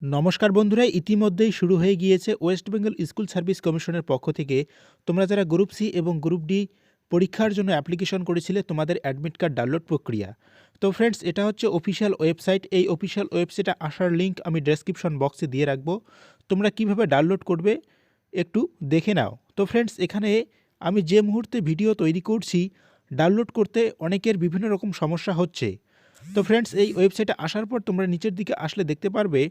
নমস্কার বন্ধুরা, ইতিমধ্যেই শুরু হয়ে গিয়েছে ওয়েস্ট বেঙ্গল স্কুল সার্ভিস কমিশনের পক্ষ থেকে তোমরা যারা গ্রুপ সি এবং গ্রুপ ডি পরীক্ষার জন্য অ্যাপ্লিকেশন করেছিলে তোমাদের অ্যাডমিট কার্ড ডাউনলোড প্রক্রিয়া। তো ফ্রেন্ডস, এটা হচ্ছে অফিসিয়াল ওয়েবসাইট। এই অফিসিয়াল ওয়েবসাইটে আসার লিঙ্ক আমি ডেসক্রিপশন বক্সে দিয়ে রাখবো। তোমরা কিভাবে ডাউনলোড করবে একটু দেখে নাও। তো ফ্রেন্ডস, এখানে আমি যে মুহূর্তে ভিডিও তৈরি করছি ডাউনলোড করতে অনেকের বিভিন্ন রকম সমস্যা হচ্ছে। তো ফ্রেন্ডস, এই ওয়েবসাইটে আসার পর তোমরা নিচের দিকে আসলে দেখতে পারবে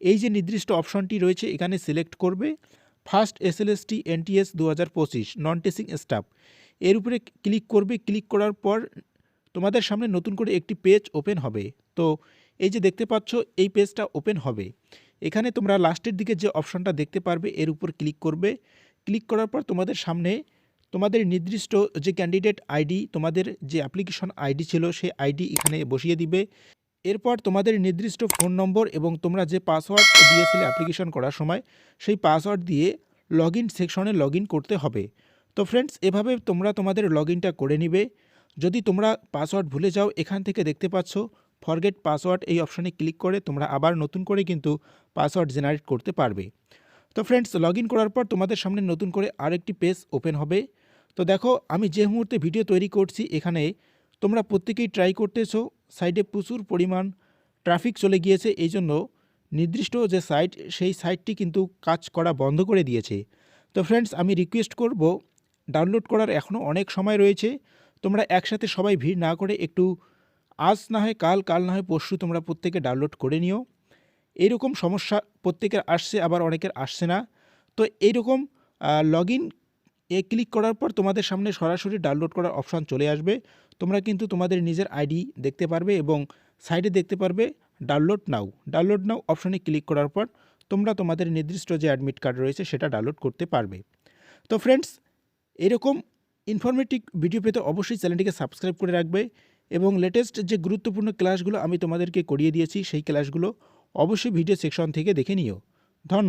এই যে নির্দিষ্ট অপশনটি রয়েছে, এখানে সিলেক্ট করবে first SLST NTS 2025 non teaching staff. এর উপরে ক্লিক করবে। ক্লিক করার পর তোমাদের সামনে নতুন করে একটি পেজ ওপেন হবে। তো এই যে দেখতে পাচ্ছ, এই পেজটা ওপেন হবে। এখানে তোমরা লাস্টের দিকে যে অপশনটা দেখতে পারবে এর উপর ক্লিক করবে। ক্লিক করার পর তোমাদের সামনে তোমাদের নির্দিষ্ট যে ক্যান্ডিডেট আইডি, তোমাদের যে অ্যাপ্লিকেশন আইডি ছিল সেই আইডি এখানে বসিয়ে দিবে। এরপর তোমাদের নির্দিষ্ট ফোন নম্বর এবং তোমরা যে পাসওয়ার্ড দিয়েছিলে অ্যাপ্লিকেশন করার সময় সেই পাসওয়ার্ড দিয়ে লগ ইন সেকশনে লগ ইন করতে হবে। তো ফ্রেন্ডস, এভাবে তোমরা তোমাদের লগ ইনটা করে নিবে। যদি তোমরা পাসওয়ার্ড ভুলে যাও, এখান থেকে দেখতে পাচ্ছ ফরগেট পাসওয়ার্ড, এই অপশানে ক্লিক করে তোমরা আবার নতুন করে কিন্তু পাসওয়ার্ড জেনারেট করতে পারবে। তো ফ্রেন্ডস, লগ ইন করার পর তোমাদের সামনে নতুন করে আরেকটি পেজ ওপেন হবে। তো দেখো, আমি যে মুহূর্তে ভিডিও তৈরি করছি এখানে তোমরা প্রত্যেকেই ট্রাই করতেছো। সাইডে প্রচুর পরিমাণ ট্রাফিক চলে গিয়েছে, এই জন্য নির্দিষ্ট যে সাইট সেই সাইটটি কিন্তু কাজ করা বন্ধ করে দিয়েছে। তো ফ্রেন্ডস, আমি রিকোয়েস্ট করব, ডাউনলোড করার এখনও অনেক সময় রয়েছে। তোমরা একসাথে সবাই ভিড় না করে একটু আজ না হয় কাল, কাল না হয় পরশু তোমরা প্রত্যেকে ডাউনলোড করে নিও। এইরকম সমস্যা প্রত্যেকের আসছে, আবার অনেকের আসছে না। তো এইরকম লগ ইন ক্লিক করার পর তোমাদের সামনে সরাসরি ডাউনলোড করার অপশান চলে আসবে। তোমরা কিন্তু তোমাদের নিজের আইডি দেখতে পারবে এবং সাইডে দেখতে পারবে ডাউনলোড নাও। ডাউনলোড নাও অপশানে ক্লিক করার পর তোমরা তোমাদের নির্দিষ্ট যে অ্যাডমিট কার্ড রয়েছে সেটা ডাউনলোড করতে পারবে। তো ফ্রেন্ডস, এরকম ইনফরমেটিভ ভিডিও পেতে অবশ্যই চ্যানেলটিকে সাবস্ক্রাইব করে রাখবে এবং লেটেস্ট যে গুরুত্বপূর্ণ ক্লাসগুলো আমি তোমাদেরকে করিয়ে দিয়েছি সেই ক্লাসগুলো অবশ্যই ভিডিও সেকশন থেকে দেখে নিও। ধন্যবাদ।